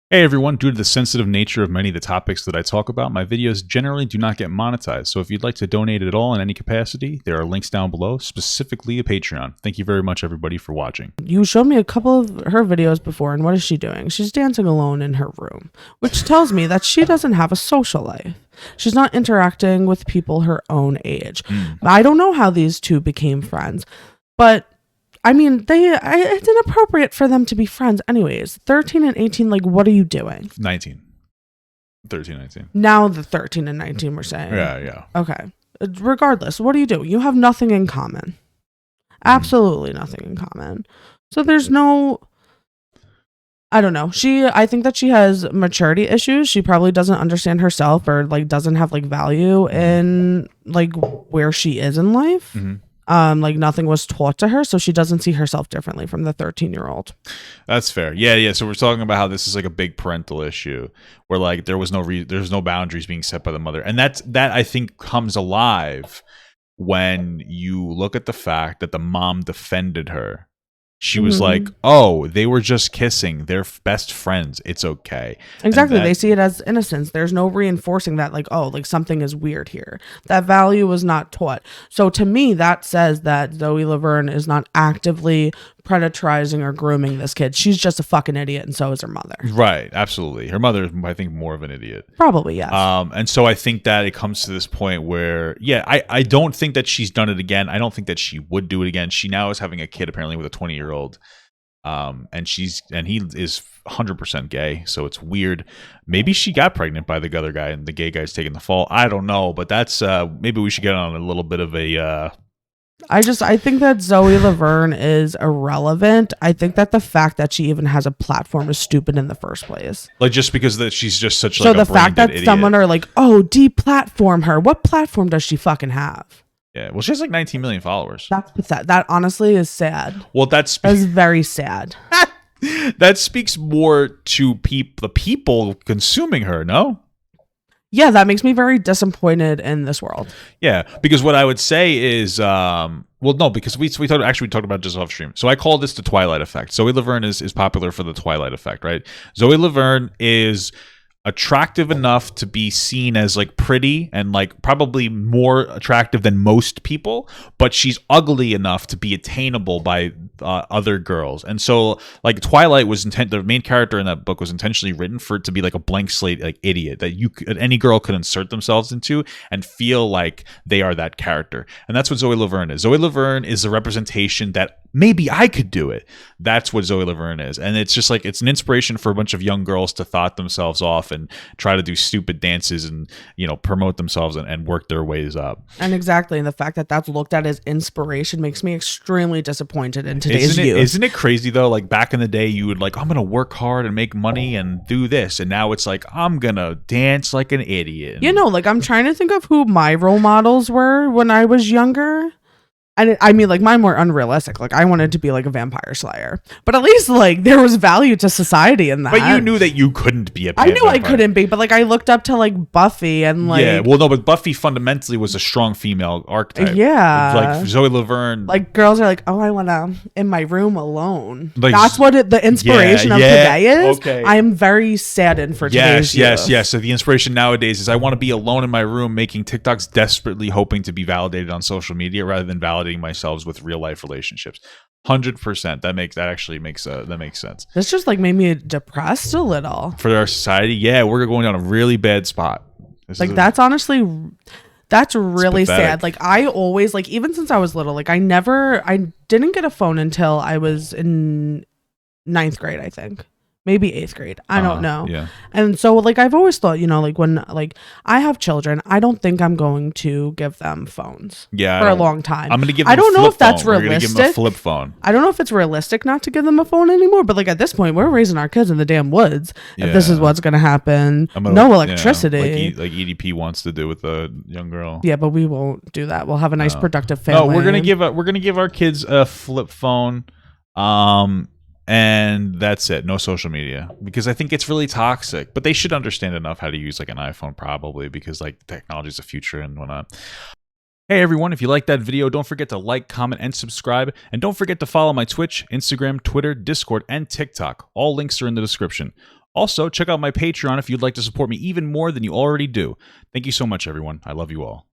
Hey everyone, due to the sensitive nature of many of the topics that I talk about, my videos generally do not get monetized. So if you'd like to donate at all in any capacity, there are links down below, specifically a Patreon. Thank you very much everybody for watching. You showed me a couple of her videos before, and what is she doing? She's dancing alone in her room, which tells me that she doesn't have a social life. She's not interacting with people her own age. I don't know how these two became friends, but I mean, it's inappropriate for them to be friends anyways. 13 and 18, like, what are you doing? 19. 13, 19. Now the 13 and 19 we're saying. Yeah. Okay. Regardless, what do? You have nothing in common. Absolutely nothing in common. So there's no... I don't know. I think that she has maturity issues. She probably doesn't understand herself or, like, doesn't have, like, value in, like, where she is in life. Like nothing was taught to her, so she doesn't see herself differently from the 13-year-old. That's fair. Yeah. So we're talking about how this is like a big parental issue, where like there's no boundaries being set by the mother, and that I think comes alive when you look at the fact that the mom defended her. She was like, "Oh, they were just kissing. They're best friends. It's okay." Exactly. They see it as innocence. There's no reinforcing that, like, oh, like something is weird here. That value was not taught. So to me, that says that Zoe Laverne is not actively predatorizing or grooming this kid. She's just a fucking idiot, and so is her mother. Right. Absolutely. Her mother is, I think, more of an idiot. Probably, yes. And so I think that it comes to this point where, yeah, I don't think that she's done it again. I don't think that she would do it again. She now is having a kid apparently with a 20-year-old. And he is 100% gay, so it's weird. Maybe she got pregnant by the other guy, and the gay guy's taking the fall. I don't know, but that's maybe we should get on a little bit of a. I think that Zoe Laverne is irrelevant. I think that the fact that she even has a platform is stupid in the first place. Like, just because that she's just such so like the a fact that idiot. Someone are like, oh, deplatform her. What platform does she fucking have? Yeah, well, she has like 19 million followers. That's pathetic. That honestly is sad. Well, that's very sad. That speaks more to the people consuming her, no? Yeah, that makes me very disappointed in this world. Yeah, because what I would say is, well, no, because we talked about it just off stream. So I call this the Twilight effect. Zoe Laverne is popular for the Twilight effect, right? Zoe Laverne is attractive enough to be seen as like pretty and like probably more attractive than most people, but she's ugly enough to be attainable by other girls. And so like Twilight was the main character in that book was intentionally written for it to be like a blank slate, like idiot that any girl could insert themselves into and feel like they are that character. And that's what Zoe Laverne is. Zoe Laverne is a representation that maybe I could do it. That's what Zoe Laverne is. And it's just like, it's an inspiration for a bunch of young girls to thought themselves off and try to do stupid dances and, you know, promote themselves and work their ways up. And exactly. And the fact that that's looked at as inspiration makes me extremely disappointed in today's youth. Isn't it crazy though? Like back in the day, you would like, I'm going to work hard and make money and do this. And now it's like, I'm going to dance like an idiot. You know, like I'm trying to think of who my role models were when I was younger. And I mean, like, mine were unrealistic. Like, I wanted to be, like, a vampire slayer. But at least, like, there was value to society in that. But you knew that you couldn't be a vampire. I knew I couldn't be, but, like, I looked up to, like, Buffy and, like... Yeah, well, no, but Buffy fundamentally was a strong female archetype. Yeah. Like, Zoe Laverne... Like, girls are like, oh, I want to... in my room alone. Like, that's what the inspiration of today is. Okay. I am very saddened for today's youth. Yes. So the inspiration nowadays is I want to be alone in my room making TikToks, desperately hoping to be validated on social media rather than validating myself with real life relationships. 100%. That makes sense. This just like made me depressed a little for our society. Yeah, we're going down a really bad spot. That's really sad. Like I always, like, even since I was little, like I didn't get a phone until I was in 9th grade, I think. Maybe 8th grade. I don't know. Yeah. And so, like, I've always thought, you know, like, when, like, I have children, I don't think I'm going to give them phones for a long time. I'm going to give them I don't know if that's realistic. realistic. Give them a flip phone. I don't know if it's realistic not to give them a phone anymore, but, like, at this point, we're raising our kids in the damn woods. Yeah. If this is what's going to happen. No electricity. Like EDP wants to do with a young girl. Yeah, but we won't do that. We'll have a nice, productive family. No, we're going to give our kids a flip phone. And that's it. No social media, because I think it's really toxic. But they should understand enough how to use like an iPhone, probably, because like technology is the future and whatnot. Hey everyone, if you liked that video, don't forget to like, comment, and subscribe. And don't forget to follow my Twitch, Instagram, Twitter, Discord, and TikTok. All links are in the description. Also, check out my Patreon if you'd like to support me even more than you already do. Thank you so much, everyone. I love you all.